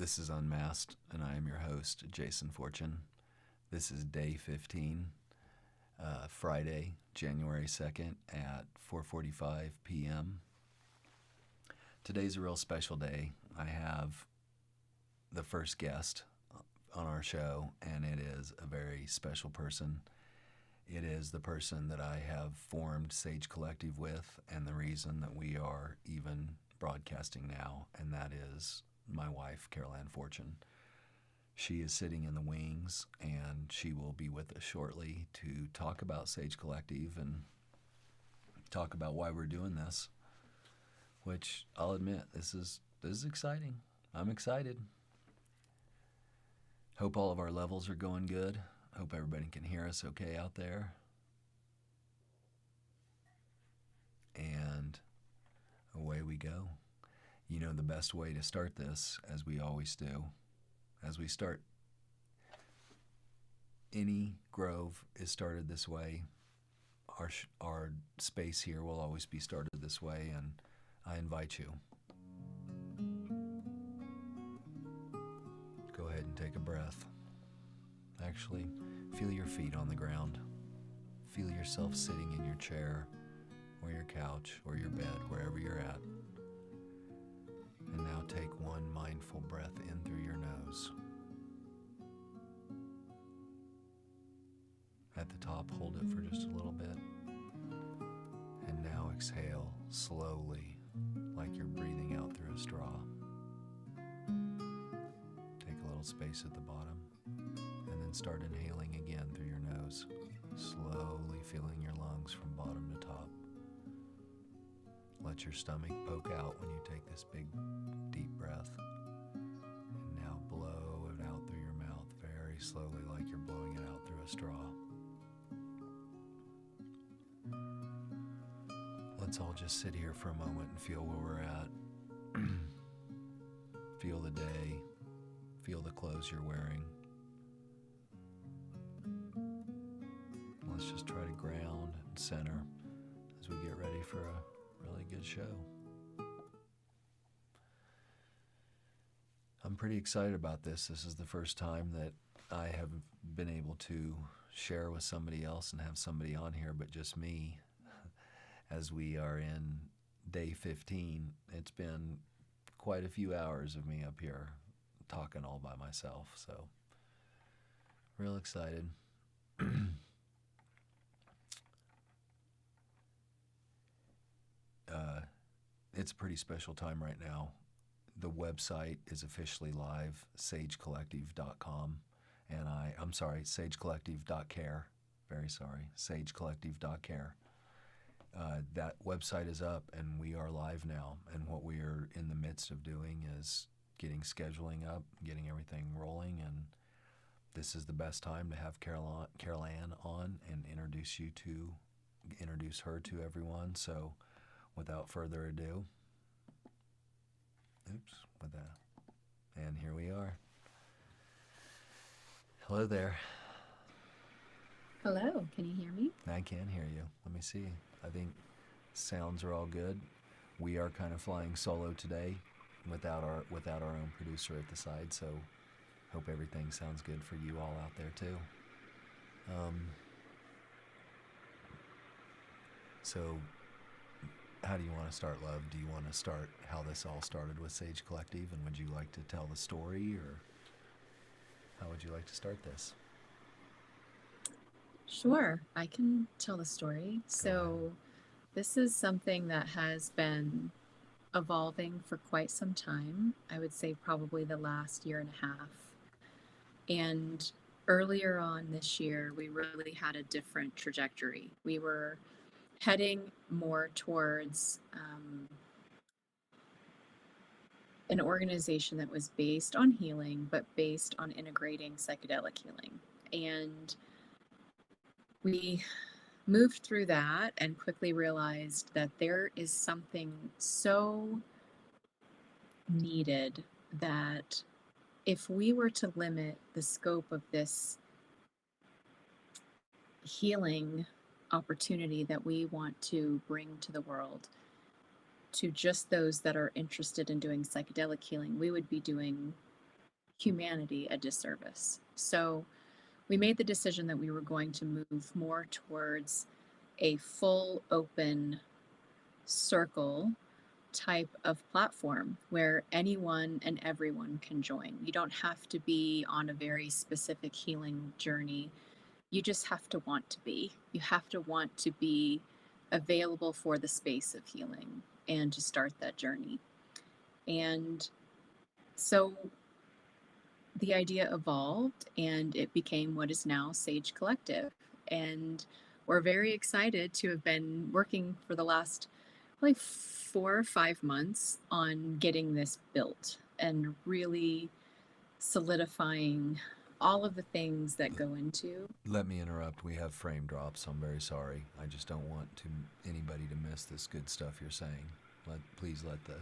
This is Unmasked, and I am your host, Jason Fortune. This is day 15, Friday, January 2nd at 4:45 p.m. Today's a real special day. I have the first guest on our show, and it is a very special person. It is the person that I have formed Sage Collective with, and the reason that we are even broadcasting now, and that is my wife, Carol Ann Fortune. She is sitting in the wings, and she will be with us shortly to talk about Sage Collective and talk about why we're doing this, which I'll admit, this is exciting. I'm excited. Hope all of our levels are going good. Hope everybody can hear us okay out there. And away we go. You know, the best way to start this, as we always do, as we start any grove is started this way. Our space here will always be started this way, and I invite you. Go ahead and take a breath. Actually, feel your feet on the ground. Feel yourself sitting in your chair or your couch or your bed, wherever you're at. And now take one mindful breath in through your nose. At the top, hold it for just a little bit. And now exhale slowly, like you're breathing out through a straw. Take a little space at the bottom, and then start inhaling again through your nose, slowly filling your lungs from bottom to top. Let your stomach poke out when you take this big, deep breath. And now blow it out through your mouth very slowly, like you're blowing it out through a straw. Let's all just sit here for a moment and feel where we're at. Feel the day. Feel the clothes you're wearing. Let's just try to ground and center as we get ready for a really good show. I'm pretty excited about this. This is the first time that I have been able to share with somebody else and have somebody on here but just me. As we are in day 15, it's been quite a few hours of me up here talking all by myself, so real excited. It's a pretty special time right now. The website is officially live, sagecollective.com, and I'm sorry, sagecollective.care. Very sorry, sagecollective.care. That website is up, and we are live now. And what we are in the midst of doing is getting scheduling up, getting everything rolling. And this is the best time to have Carol Ann on and introduce her to everyone. So, without further ado, and here we are. Hello there. Hello, can you hear me? I can hear you. Let me see. I think sounds are all good. We are kind of flying solo today without our own producer at the side, so hope everything sounds good for you all out there too. So how do you want to start, love? Do you want to start how this all started with Sage Collective, and would you like to tell the story, or how would you like to start this? Sure, I can tell the story. So this is something that has been evolving for quite some time. I would say probably the last year and a half. And earlier on this year, we really had a different trajectory. We were heading more towards an organization that was based on healing, but based on integrating psychedelic healing. And we moved through that and quickly realized that there is something so needed that if we were to limit the scope of this healing opportunity that we want to bring to the world to just those that are interested in doing psychedelic healing, we would be doing humanity a disservice. So we made the decision that we were going to move more towards a full open circle type of platform where anyone and everyone can join. You don't have to be on a very specific healing journey. You just have to want to be. You have to want to be available for the space of healing and to start that journey. And so the idea evolved and it became what is now Sage Collective. And we're very excited to have been working for the last like 4 or 5 months on getting this built and really solidifying all of the things that go into. Let me interrupt. We have frame drops. I'm very sorry. I just don't want anybody to miss this good stuff you're saying. Please let the.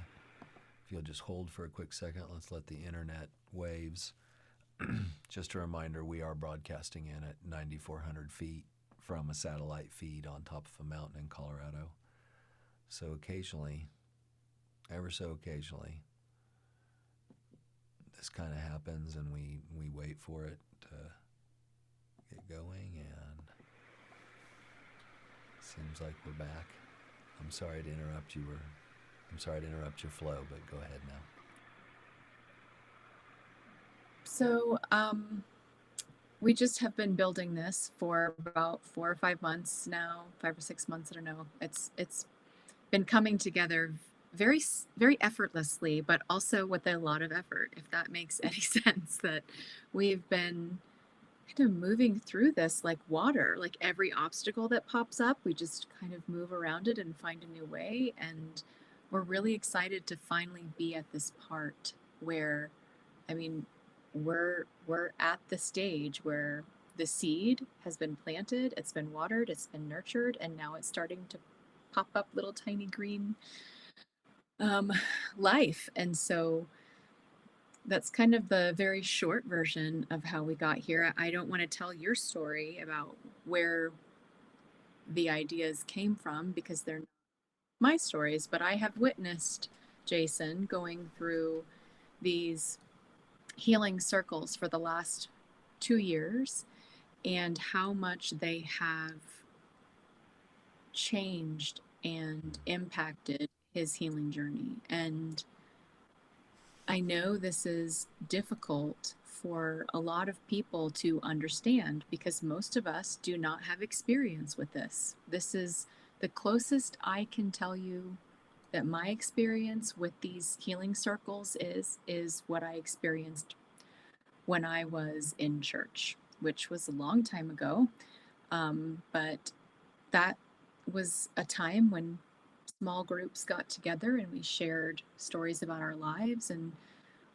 If you'll just hold for a quick second, let's let the internet waves. Just a reminder, we are broadcasting in at 9,400 feet from a satellite feed on top of a mountain in Colorado. So occasionally, ever so occasionally, this kind of happens and we wait for it to get going, and seems like we're back. I'm sorry to interrupt you. I'm sorry to interrupt your flow, but go ahead now. So we just have been building this for about 4 or 5 months now, 5 or 6 months. I don't know. It's been coming together very, very effortlessly, but also with a lot of effort, if that makes any sense, that we've been kind of moving through this like water, like every obstacle that pops up, we just kind of move around it and find a new way. And we're really excited to finally be at this part where, I mean, we're at the stage where the seed has been planted, it's been watered, it's been nurtured, and now it's starting to pop up little tiny green life. And so that's kind of the very short version of how we got here. I don't want to tell your story about where the ideas came from because they're not my stories, but I have witnessed Jason going through these healing circles for the last 2 years and how much they have changed and impacted his healing journey. And I know this is difficult for a lot of people to understand because most of us do not have experience with this. This is the closest I can tell you that my experience with these healing circles is what I experienced when I was in church, which was a long time ago. But that was a time when small groups got together and we shared stories about our lives, and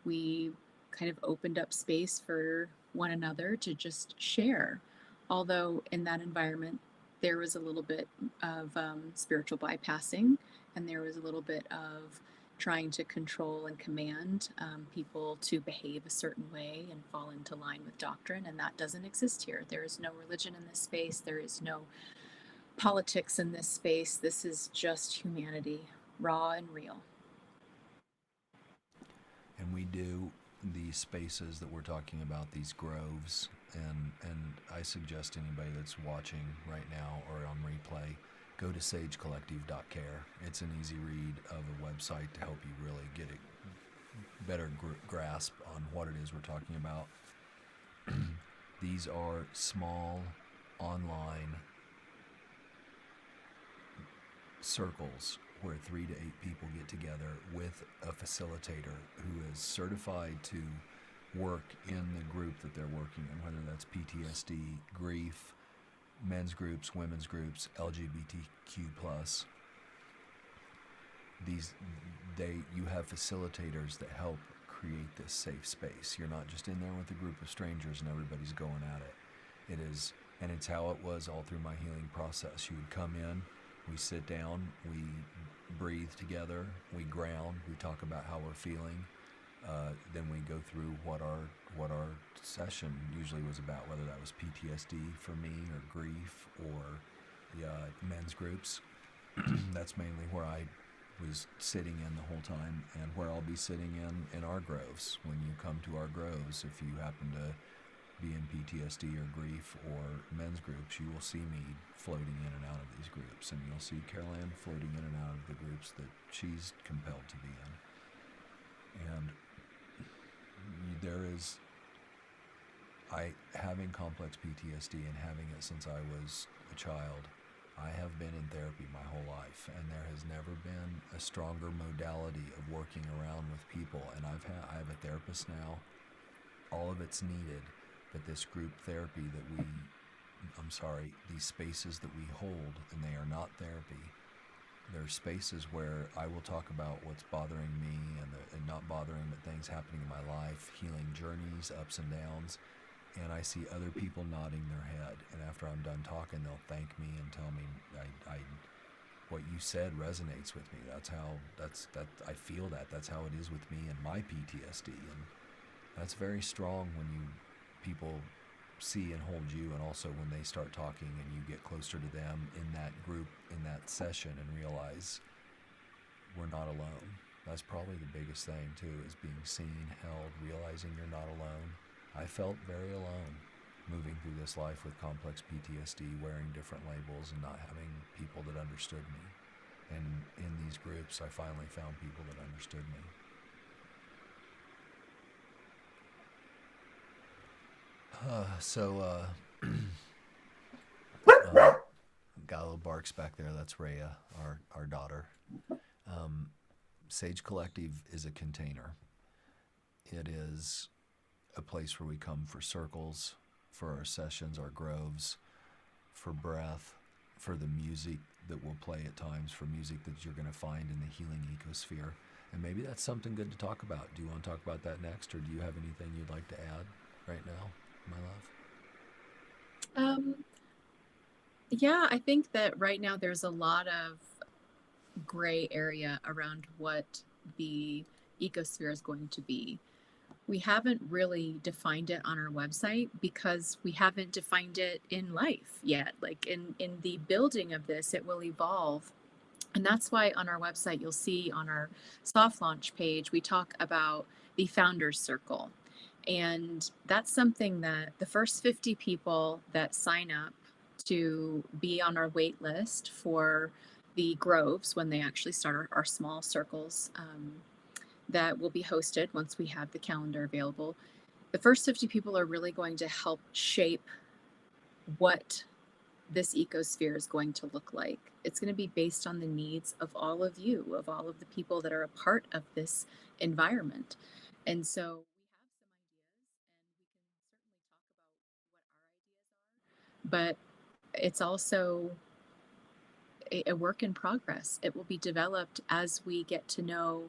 we kind of opened up space for one another to just share. Although in that environment, there was a little bit of spiritual bypassing, and there was a little bit of trying to control and command people to behave a certain way and fall into line with doctrine, and that doesn't exist here. There is no religion in this space. There is no politics in this space. This is just humanity, raw and real. And we do these spaces that we're talking about, these groves, and I suggest anybody that's watching right now or on replay, go to sagecollective.care. It's an easy read of a website to help you really get a better grasp on what it is we're talking about. These are small online circles where 3 to 8 people get together with a facilitator who is certified to work in the group that they're working in, whether that's PTSD, grief, men's groups, women's groups, LGBTQ+. You have facilitators that help create this safe space. You're not just in there with a group of strangers and everybody's going at it. It's how it was all through my healing process. You would come in, we sit down, we breathe together, we ground, we talk about how we're feeling. Then we go through what our session usually was about, whether that was PTSD for me or grief or men's groups. That's mainly where I was sitting in the whole time, and where I'll be sitting in our groves. When you come to our groves, if you happen to be in PTSD or grief or men's groups, you will see me floating in and out of these groups, and you'll see Carol Ann floating in and out of the groups that she's compelled to be in. And there is, having complex PTSD and having it since I was a child, I have been in therapy my whole life, and there has never been a stronger modality of working around with people. And I have a therapist now. All of it's needed, but this group therapy that these spaces that we hold, and they are not therapy. They're spaces where I will talk about what's bothering me and not bothering, but things happening in my life, healing journeys, ups and downs. And I see other people nodding their head, and after I'm done talking, they'll thank me and tell me, what you said resonates with me. I feel that. That's how it is with me and my PTSD, and that's very strong when people see and hold you, and also when they start talking and you get closer to them in that group, in that session, and realize we're not alone. That's probably the biggest thing too, is being seen, held, realizing you're not alone. I felt very alone moving through this life with complex PTSD, wearing different labels and not having people that understood me. And in these groups, I finally found people that understood me. Got a little barks back there. That's Rhea, our daughter. Sage Collective is a container. It is a place where we come for circles, for our sessions, our groves, for breath, for the music that we'll play at times, for music that you're going to find in the healing ecosphere. And maybe that's something good to talk about. Do you want to talk about that next, or do you have anything you'd like to add right now, my love? Yeah, I think that right now there's a lot of gray area around what the ecosphere is going to be. We haven't really defined it on our website because we haven't defined it in life yet. Like in the building of this, it will evolve. And that's why on our website, you'll see on our soft launch page, we talk about the Founders Circle. And that's something that the first 50 people that sign up to be on our wait list for the groves, when they actually start our small circles, that will be hosted once we have the calendar available. The first 50 people are really going to help shape what this ecosphere is going to look like. It's going to be based on the needs of all of you, of all of the people that are a part of this environment. And so we have some ideas, and we can certainly talk about what our ideas are, but it's also a work in progress. It will be developed as we get to know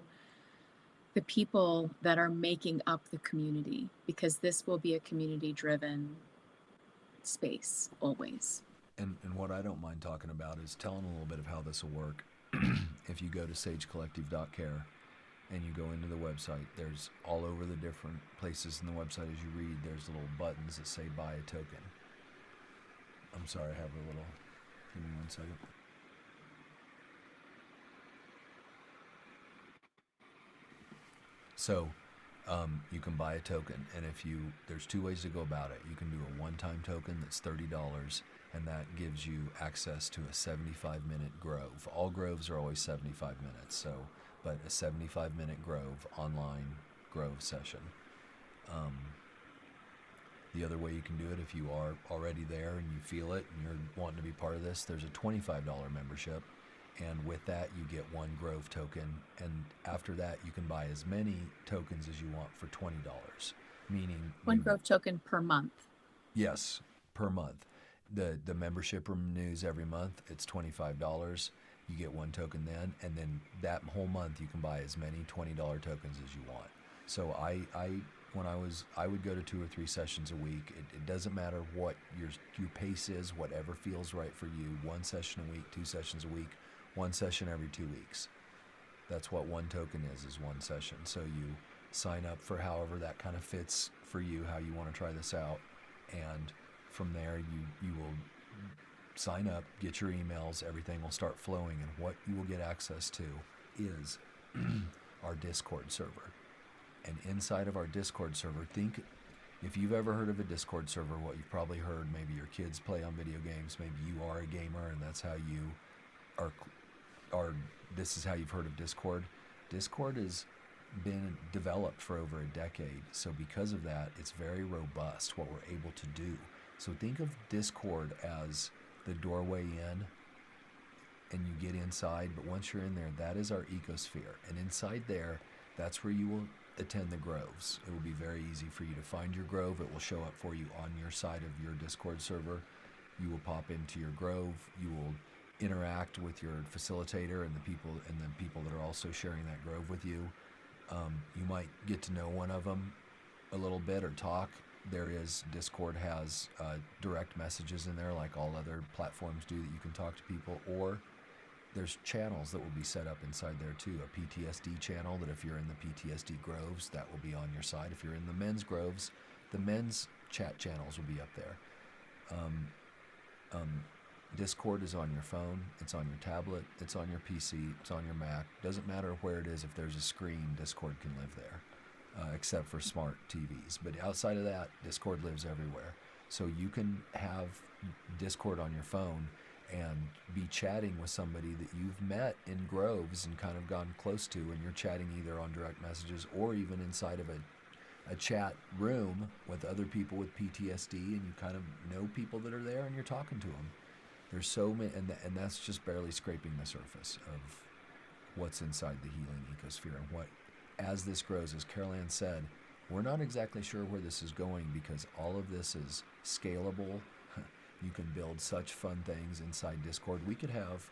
the people that are making up the community, because this will be a community driven space always. And what I don't mind talking about is telling a little bit of how this will work. If you go to sagecollective.care and you go into the website, there's all over the different places in the website as you read, there's little buttons that say buy a token. I'm sorry, I have a little, give me 1 second. So you can buy a token, and there's 2 ways to go about it. You can do a one-time token that's $30, and that gives you access to a 75-minute grove. All groves are always 75 minutes, but a 75-minute grove, online grove session. The other way you can do it, if you are already there and you feel it and you're wanting to be part of this, there's a $25 membership. And with that, you get 1 grove token. And after that, you can buy as many tokens as you want for $20, meaning 1 grove token per month. Yes, per month. The membership renews every month. It's $25. You get 1 token then, and then that whole month you can buy as many $20 tokens as you want. So I would go to 2 or 3 sessions a week. It doesn't matter what your pace is, whatever feels right for you. 1 session a week, 2 sessions a week, 1 session every 2 weeks. That's what 1 token is 1 session. So you sign up for however that kind of fits for you, how you want to try this out. And from there, you will sign up, get your emails, everything will start flowing. And what you will get access to is our Discord server. And inside of our Discord server, think if you've ever heard of a Discord server, what you've probably heard, maybe your kids play on video games, maybe you are a gamer and that's how you are this is how you've heard of Discord. Discord has been developed for over a decade. So because of that, it's very robust what we're able to do. So think of Discord as the doorway in and you get inside, but once you're in there, that is our ecosphere. And inside there, that's where you will attend the groves. It will be very easy for you to find your grove. It will show up for you on your side of your Discord server. You will pop into your grove. You will interact with your facilitator and the people that are also sharing that grove with you. You might get to know one of them a little bit or talk. Discord has direct messages in there like all other platforms do that you can talk to people, or there's channels that will be set up inside there too. A PTSD channel that if you're in the PTSD groves, that will be on your side. If you're in the men's groves, the men's chat channels will be up there. Discord is on your phone, it's on your tablet, it's on your PC, it's on your Mac. Doesn't matter where it is. If there's a screen, Discord can live there, except for smart TVs. But outside of that, Discord lives everywhere. So you can have Discord on your phone and be chatting with somebody that you've met in groves and kind of gotten close to, and you're chatting either on direct messages or even inside of a chat room with other people with PTSD, and you kind of know people that are there and you're talking to them. There's so many, and that's just barely scraping the surface of what's inside the healing ecosphere. And what, as this grows, as Carol Ann said, we're not exactly sure where this is going because all of this is scalable. You can build such fun things inside Discord. We could have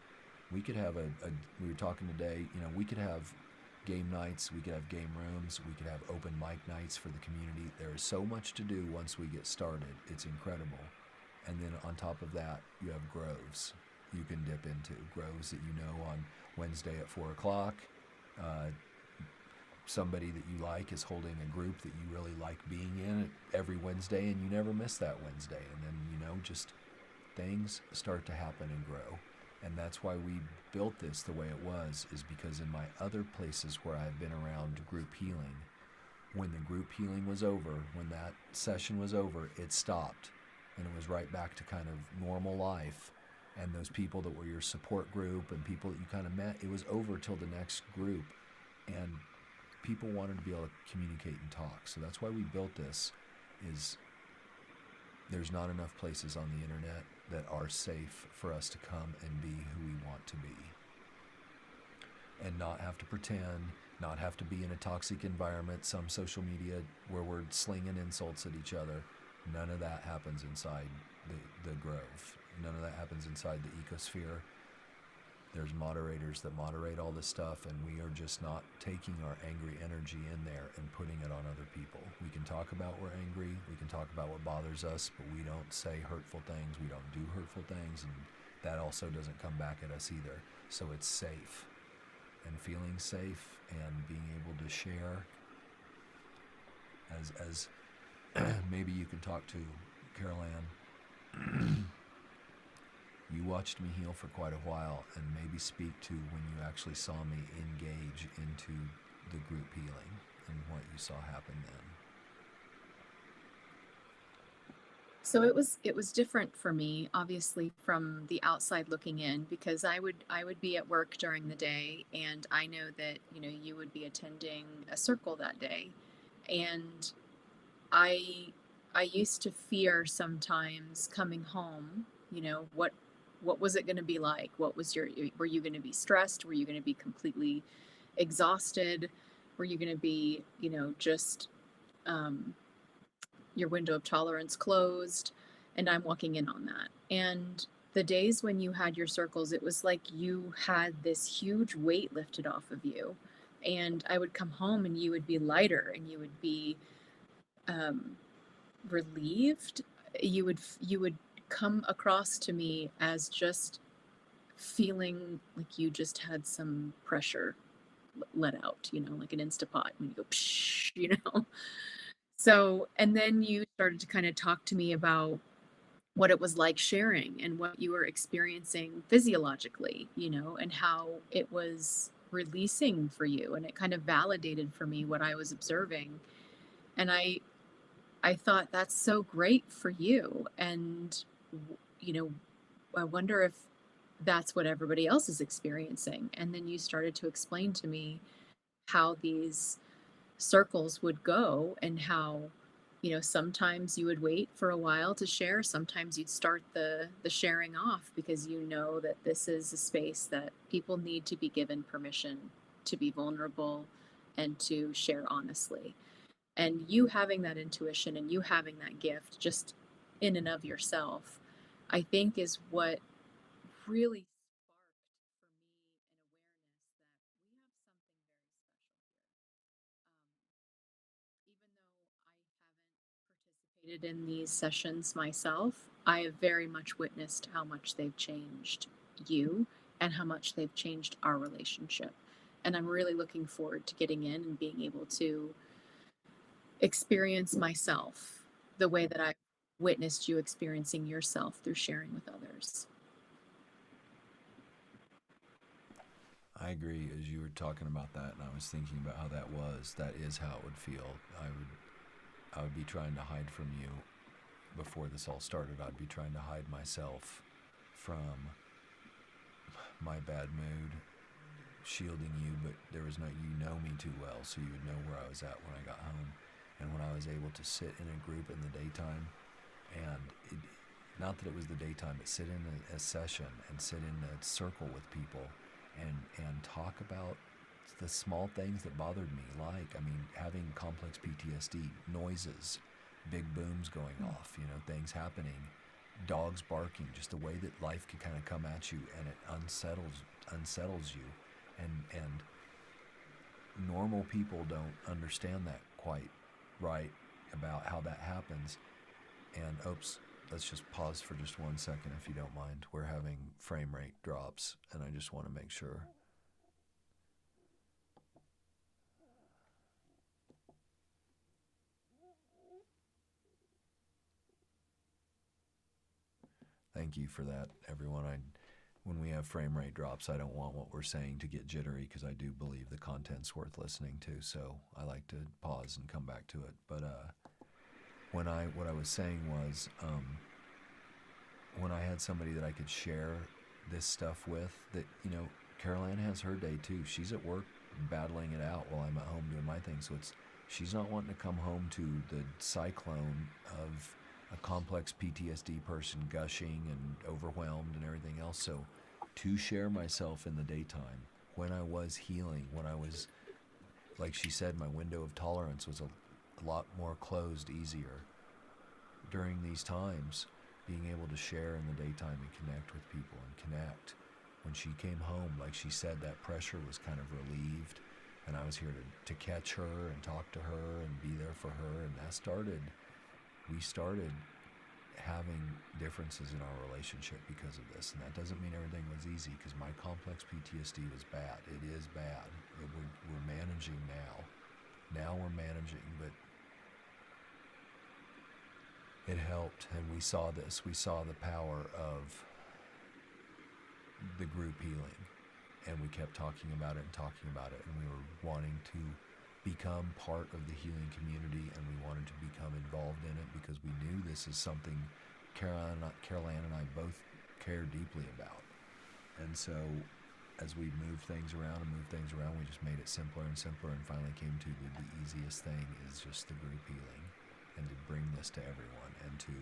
we were talking today, we could have game nights, we could have game rooms, we could have open mic nights for the community. There is so much to do once we get started. It's incredible. And then on top of that, you have groves you can dip into. Groves that you know on Wednesday at 4 o'clock. Somebody that you like is holding a group that you really like being in every Wednesday, and you never miss that Wednesday. And then, just things start to happen and grow. And that's why we built this the way it was, is because in my other places where I've been around group healing, when the group healing was over, when that session was over, it stopped. And it was right back to kind of normal life. And those people that were your support group and people that you kind of met, it was over till the next group. And people wanted to be able to communicate and talk. So that's why we built this, is there's not enough places on the internet that are safe for us to come and be who we want to be. And not have to pretend, not have to be in a toxic environment, some social media where we're slinging insults at each other. None of that happens inside the grove. None of that happens inside the ecosphere. There's moderators that moderate all this stuff, and we are just not taking our angry energy in there and putting it on other people. We can talk about we're angry, we can talk about what bothers us, but we don't say hurtful things, we don't do hurtful things, and that also doesn't come back at us either. So it's safe. And feeling safe and being able to share as maybe you can talk to Carol Ann. You watched me heal for quite a while, and maybe speak to when you actually saw me engage into the group healing and what you saw happen then. So it was different for me, obviously, from the outside looking in, because I would be at work during the day, and I know that you would be attending a circle that day, and I used to fear sometimes coming home. What was it going to be like? Were you going to be stressed? Were you going to be completely exhausted? Were you going to be just your window of tolerance closed? And I'm walking in on that. And the days when you had your circles, it was like you had this huge weight lifted off of you. And I would come home and you would be lighter, and you would be relieved. You would come across to me as just feeling like you just had some pressure let out, like an Instapot when you go psh. So, and then you started to kind of talk to me about what it was like sharing and what you were experiencing physiologically, and how it was releasing for you, and it kind of validated for me what I was observing. And I thought that's so great for you. And you know, I wonder if that's what everybody else is experiencing. And then you started to explain to me how these circles would go, and how, sometimes you would wait for a while to share, sometimes you'd start the sharing off, because you know that this is a space that people need to be given permission to be vulnerable and to share honestly. And you having that intuition and you having that gift just in and of yourself, I think is what really sparked for me an awareness that we have something very special here. Even though I haven't participated in these sessions myself, I have very much witnessed how much they've changed you and how much they've changed our relationship. And I'm really looking forward to getting in and being able to experience myself the way that I witnessed you experiencing yourself through sharing with others. I agree. As you were talking about that, and I was thinking about how that was, that is how it would feel. I would be trying to hide from you before this all started. I'd be trying to hide myself from my bad mood, shielding you, but there was no, you know me too well, so you would know where I was at when I got home. And when I was able to sit in a group in the daytime, and not that it was the daytime, but sit in a session and sit in a circle with people and talk about the small things that bothered me, like, I mean, having complex PTSD, noises, big booms going off, things happening, dogs barking, just the way that life can kind of come at you, and it unsettles you, and normal people don't understand that quite right about how that happens. And oops, let's just pause for just 1 second if you don't mind. We're having frame rate drops, and I just want to make sure. Thank you for that, everyone. When we have frame rate drops, I don't want what we're saying to get jittery, because I do believe the content's worth listening to. So I like to pause and come back to it. But what I was saying was, when I had somebody that I could share this stuff with, that, Caroline has her day too. She's at work battling it out while I'm at home doing my thing. So she's not wanting to come home to the cyclone of a complex PTSD person gushing and overwhelmed and everything else. So to share myself in the daytime, when I was healing, when I was, like she said, my window of tolerance was a lot more closed, easier. During these times, being able to share in the daytime and connect with people and connect. When she came home, like she said, that pressure was kind of relieved, and I was here to catch her and talk to her and be there for her. And we started having differences in our relationship because of this. And that doesn't mean everything was easy, because my complex PTSD was bad. It is bad. We're managing now. Now we're managing, but it helped, and we saw this. We saw the power of the group healing, and we kept talking about it, and we were wanting to become part of the healing community, and we wanted to become involved in it, because we knew this is something Caroline and I both care deeply about. And so as we moved things around, we just made it simpler and simpler, and finally came to the easiest thing is just the group healing, and to bring this to everyone, and to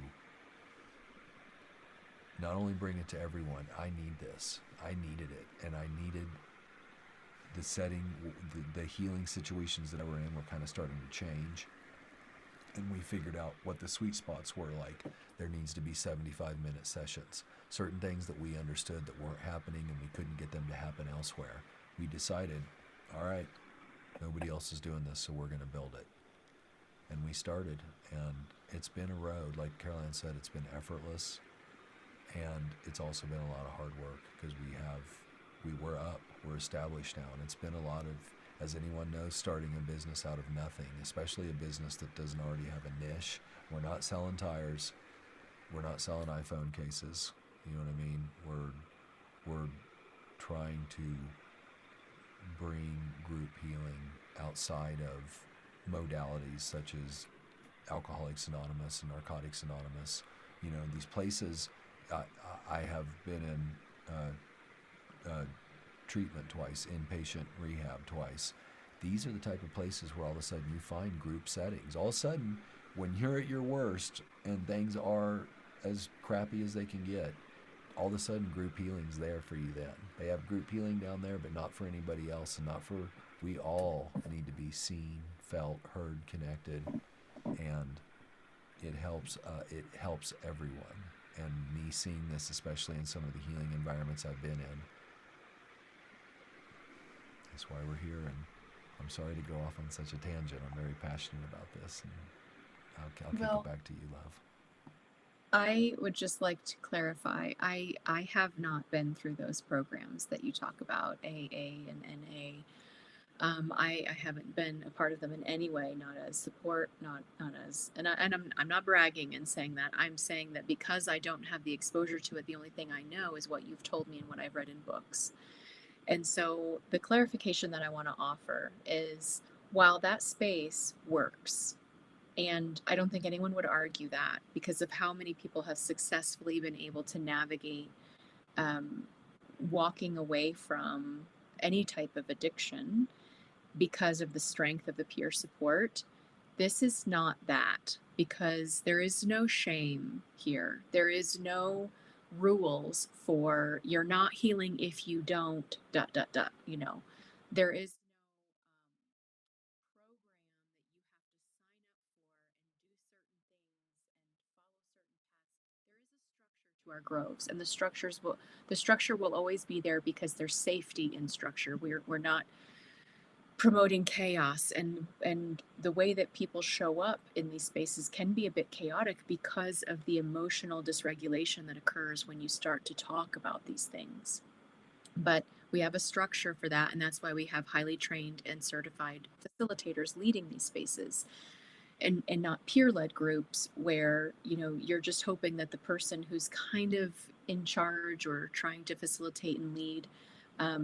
not only bring it to everyone. I need this. I needed it, and I needed the setting, the healing situations that I were in were kind of starting to change, and we figured out what the sweet spots were. Like, there needs to be 75-minute sessions. Certain things that we understood that weren't happening, and we couldn't get them to happen elsewhere. We decided, all right, nobody else is doing this, so we're going to build it. And we started, and it's been a road. Like Caroline said, it's been effortless, and it's also been a lot of hard work, because we're established now, and it's been a lot of, as anyone knows, starting a business out of nothing, especially a business that doesn't already have a niche. We're not selling tires. We're not selling iPhone cases. You know what I mean? We're trying to bring group healing outside of modalities such as Alcoholics Anonymous and Narcotics Anonymous. You know, these places, I, I have been in treatment twice, inpatient rehab twice. These are the type of places where all of a sudden you find group settings. All of a sudden, when you're at your worst and things are as crappy as they can get, all of a sudden group healing's there for you then. They have group healing down there, but not for anybody else and not for, we all need to be seen, felt, heard, connected, and it helps everyone. And me seeing this, especially in some of the healing environments I've been in, that's why we're here. And I'm sorry to go off on such a tangent. I'm very passionate about this, and I'll kick it Well, back to you, love. I would just like to clarify. I have not been through those programs that you talk about, AA and NA. I haven't been a part of them in any way, not as support, not as, and I'm not bragging and saying that. I'm saying that because I don't have the exposure to it, the only thing I know is what you've told me and what I've read in books. And so the clarification that I want to offer is while that space works, and I don't think anyone would argue that because of how many people have successfully been able to navigate um, walking away from any type of addiction because of the strength of the peer support. This is not that because there is no shame here. There is no rules for you're not healing if you don't dot dot dot, you know. There is no program that you have to sign up for and do certain things and follow certain paths. There is a structure to our groves, and the structure will always be there because there's safety in structure. We're not promoting chaos, and the way that people show up in these spaces can be a bit chaotic because of the emotional dysregulation that occurs when you start to talk about these things. But we have a structure for that, and that's why we have highly trained and certified facilitators leading these spaces, and not peer-led groups where you're just hoping that the person who's kind of in charge or trying to facilitate and lead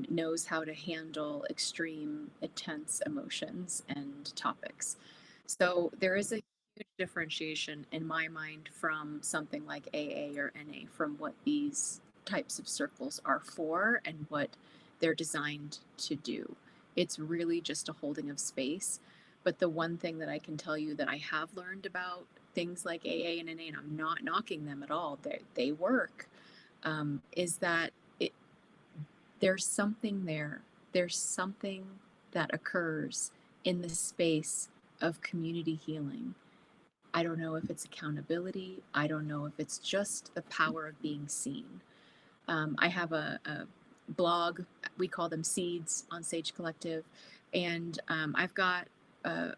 knows how to handle extreme intense emotions and topics. So there is a huge differentiation in my mind from something like AA or NA from what these types of circles are for and what they're designed to do. It's really just a holding of space. But the one thing that I can tell you that I have learned about things like AA and NA, and I'm not knocking them at all, they work, is that it, there's something there. There's something that occurs in the space of community healing. I don't know if it's accountability. I don't know if it's just the power of being seen. I have a blog, we call them seeds on Sage Collective, and I've got a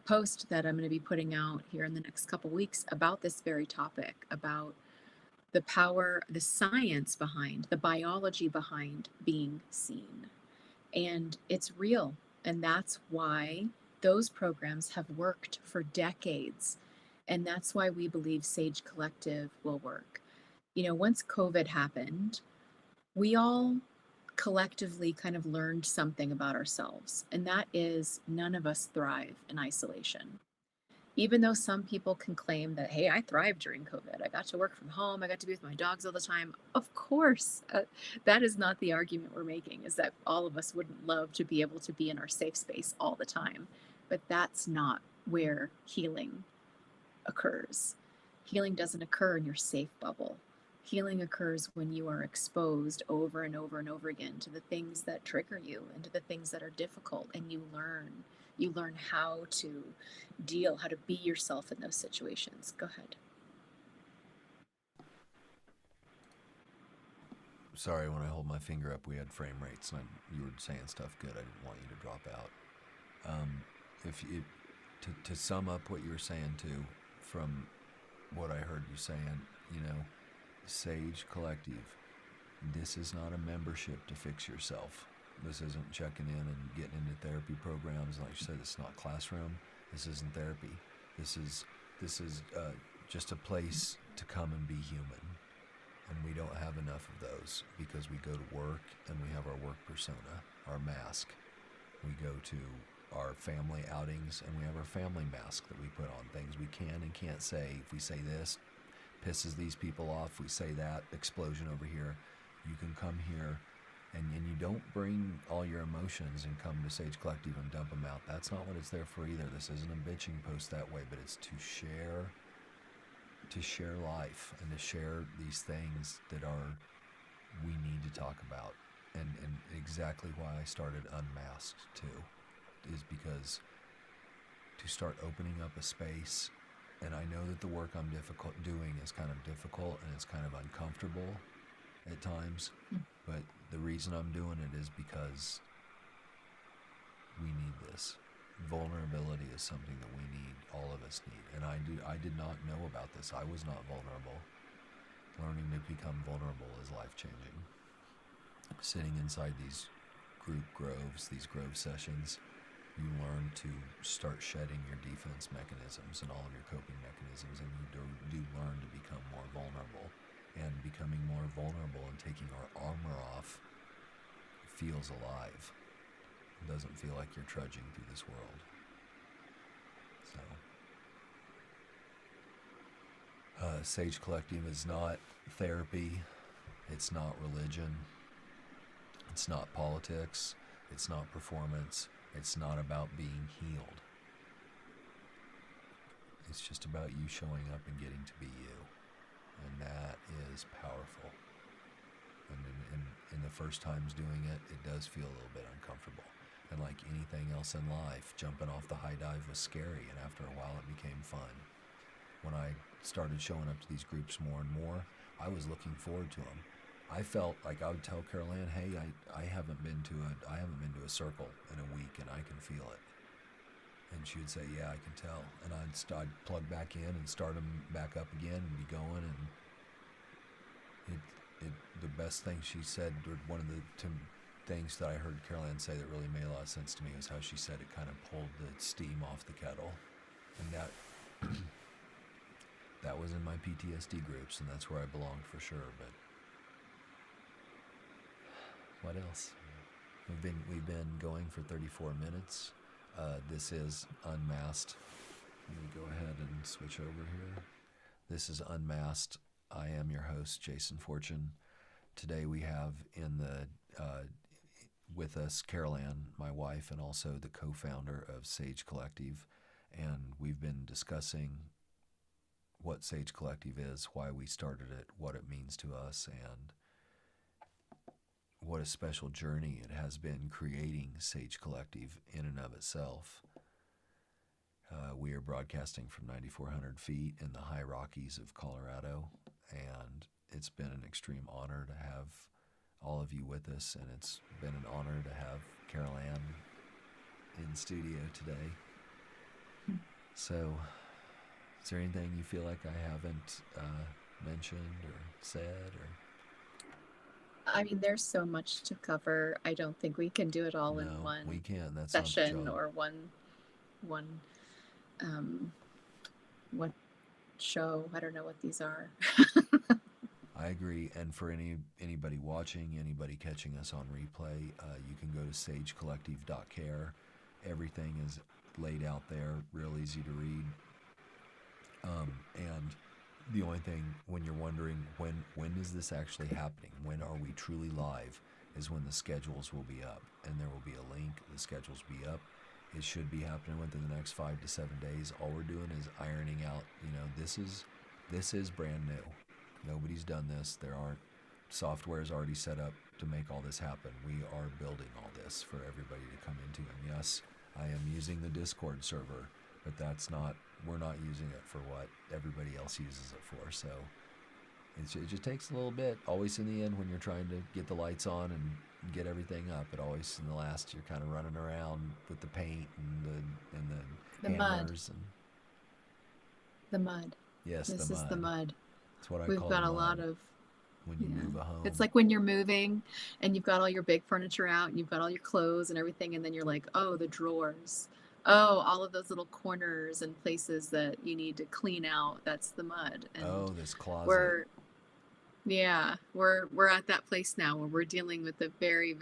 post that I'm going to be putting out here in the next couple weeks about this very topic, about the power, the science behind, the biology behind being seen. And it's real. And that's why those programs have worked for decades. And that's why we believe Sage Collective will work. Once COVID happened, we all collectively kind of learned something about ourselves, and that is none of us thrive in isolation. Even though some people can claim that, hey, I thrived during COVID. I got to work from home. I got to be with my dogs all the time. Of course, that is not the argument we're making, is that all of us wouldn't love to be able to be in our safe space all the time. But that's not where healing occurs. Healing doesn't occur in your safe bubble. Healing occurs when you are exposed over and over and over again to the things that trigger you and to the things that are difficult, and you learn. You learn how to how to be yourself in those situations. Go ahead. Sorry, when I hold my finger up, we had frame rates, and you were saying stuff good. I didn't want you to drop out. If you, to sum up what you were saying too, from what I heard you saying, Sage Collective, this is not a membership to fix yourself. This isn't checking in and getting into therapy programs. Like you said, it's not classroom. This isn't therapy. This is just a place to come and be human. And we don't have enough of those because we go to work and we have our work persona, our mask. We go to our family outings and we have our family mask that we put on. Things we can and can't say. If we say this, pisses these people off. We say that, explosion over here. You can come here and you don't bring all your emotions and come to Sage Collective and dump them out. That's not what it's there for either. This isn't a bitching post that way, but it's to share life and to share these things that we need to talk about. And exactly why I started Unmasked too, is because to start opening up a space. And I know that the work I'm doing is kind of difficult and it's kind of uncomfortable at times, but the reason I'm doing it is because we need this. Vulnerability is something that we need, all of us need. And I did not know about this. I was not vulnerable. Learning to become vulnerable is life-changing. Sitting inside these group groves, these grove sessions, you learn to start shedding your defense mechanisms and all of your coping mechanisms, and you do learn to become more vulnerable. And becoming more vulnerable and taking our armor off feels alive. It doesn't feel like you're trudging through this world. So, Sage Collective is not therapy. It's not religion. It's not politics. It's not performance. It's not about being healed. It's just about you showing up and getting to be you. And that is powerful. And in the first times doing it, it does feel a little bit uncomfortable. And like anything else in life, jumping off the high dive was scary, and after a while it became fun. When I started showing up to these groups more and more, I was looking forward to them. I felt like I would tell Carol Ann, hey, I haven't been to a circle in a week and I can feel it. And she would say, yeah, I can tell. And I'd plug back in and start them back up again and be going. And the best thing she said, or one of the things that I heard Carol Ann say that really made a lot of sense to me, was how she said it kind of pulled the steam off the kettle. And that was in my PTSD groups, and that's where I belonged for sure. But what else? We've been going for 34 minutes. This is Unmasked. Let me go ahead and switch over here. This is Unmasked. I am your host, Jason Fortune. Today we have with us Carol Ann, my wife, and also the co-founder of Sage Collective. And we've been discussing what Sage Collective is, why we started it, what it means to us, and what a special journey it has been creating Sage Collective in and of itself. We are broadcasting from 9,400 feet in the high Rockies of Colorado, and it's been an extreme honor to have all of you with us, and it's been an honor to have Carol Ann in studio today. So, is there anything you feel like I haven't mentioned or said? I mean, there's so much to cover. I don't think we can do it all in one we can't. That's session or one one show. I don't know what these are. I agree. And for anybody watching, anybody catching us on replay, you can go to sagecollective.care. Everything is laid out there, real easy to read. And the only thing, when you're wondering when is this actually happening, when are we truly live, is when the schedules will be up, and there will be a link. The schedules will be up. It should be happening within the next 5 to 7 days. All we're doing is ironing out. This is brand new. Nobody's done this. There aren't softwares already set up to make all this happen. We are building all this for everybody to come into. And yes, I am using the Discord server, but we're not using it for what everybody else uses it for. So it just takes a little bit. Always in the end, when you're trying to get the lights on and get everything up, it always in the last you're kind of running around with the paint and the hammers mud. The mud. Yes, this the is mud. the mud. That's what I We've call got the a mud. lot of When you move a home. It's like when you're moving and you've got all your big furniture out and you've got all your clothes and everything, and then you're like, oh, the drawers. Oh, all of those little corners and places that you need to clean out. That's the mud. And this closet. Yeah, we're at that place now where we're dealing with a very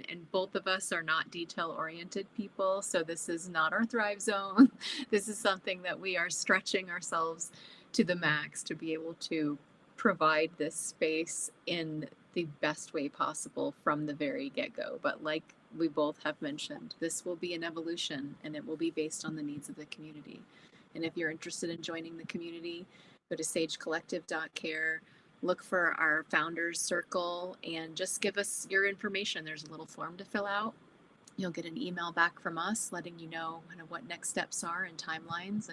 and both of us are not detail oriented people, so this is not our thrive zone. This is something that we are stretching ourselves to the max to be able to provide this space in the best way possible from the very get-go. But like we both have mentioned, this will be an evolution and it will be based on the needs of the community. And if you're interested in joining the community, go to sagecollective.care, look for our founders circle, and just give us your information. There's a little form to fill out. You'll get an email back from us letting you know kind of what next steps are and timelines,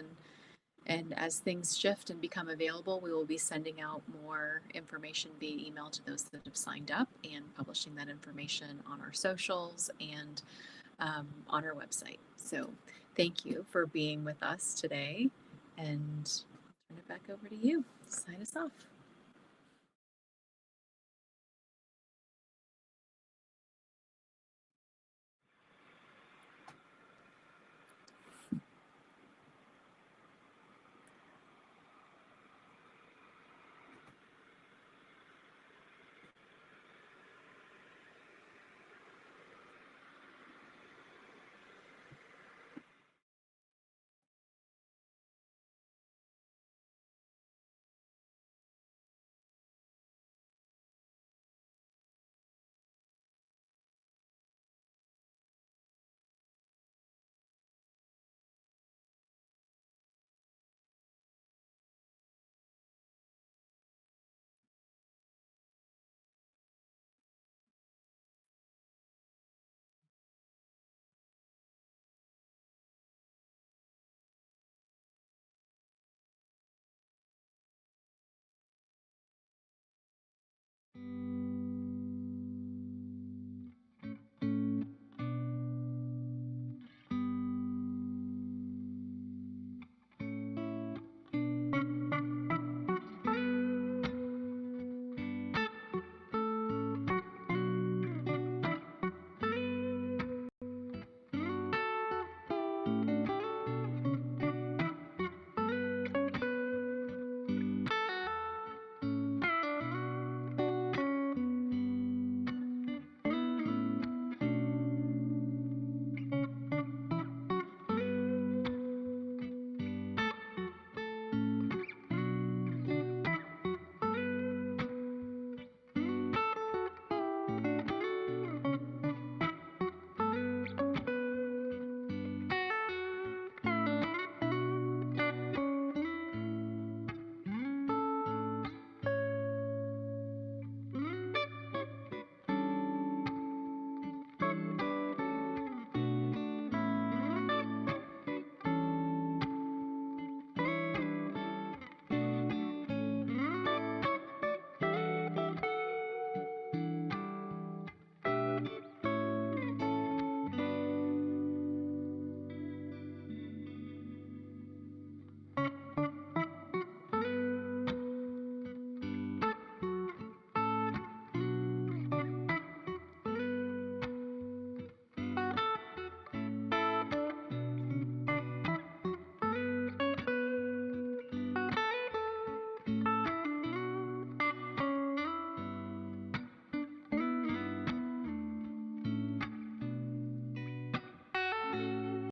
and as things shift and become available, we will be sending out more information via email to those that have signed up and publishing that information on our socials and on our website. So thank you for being with us today, and I'll turn it back over to you. Sign us off.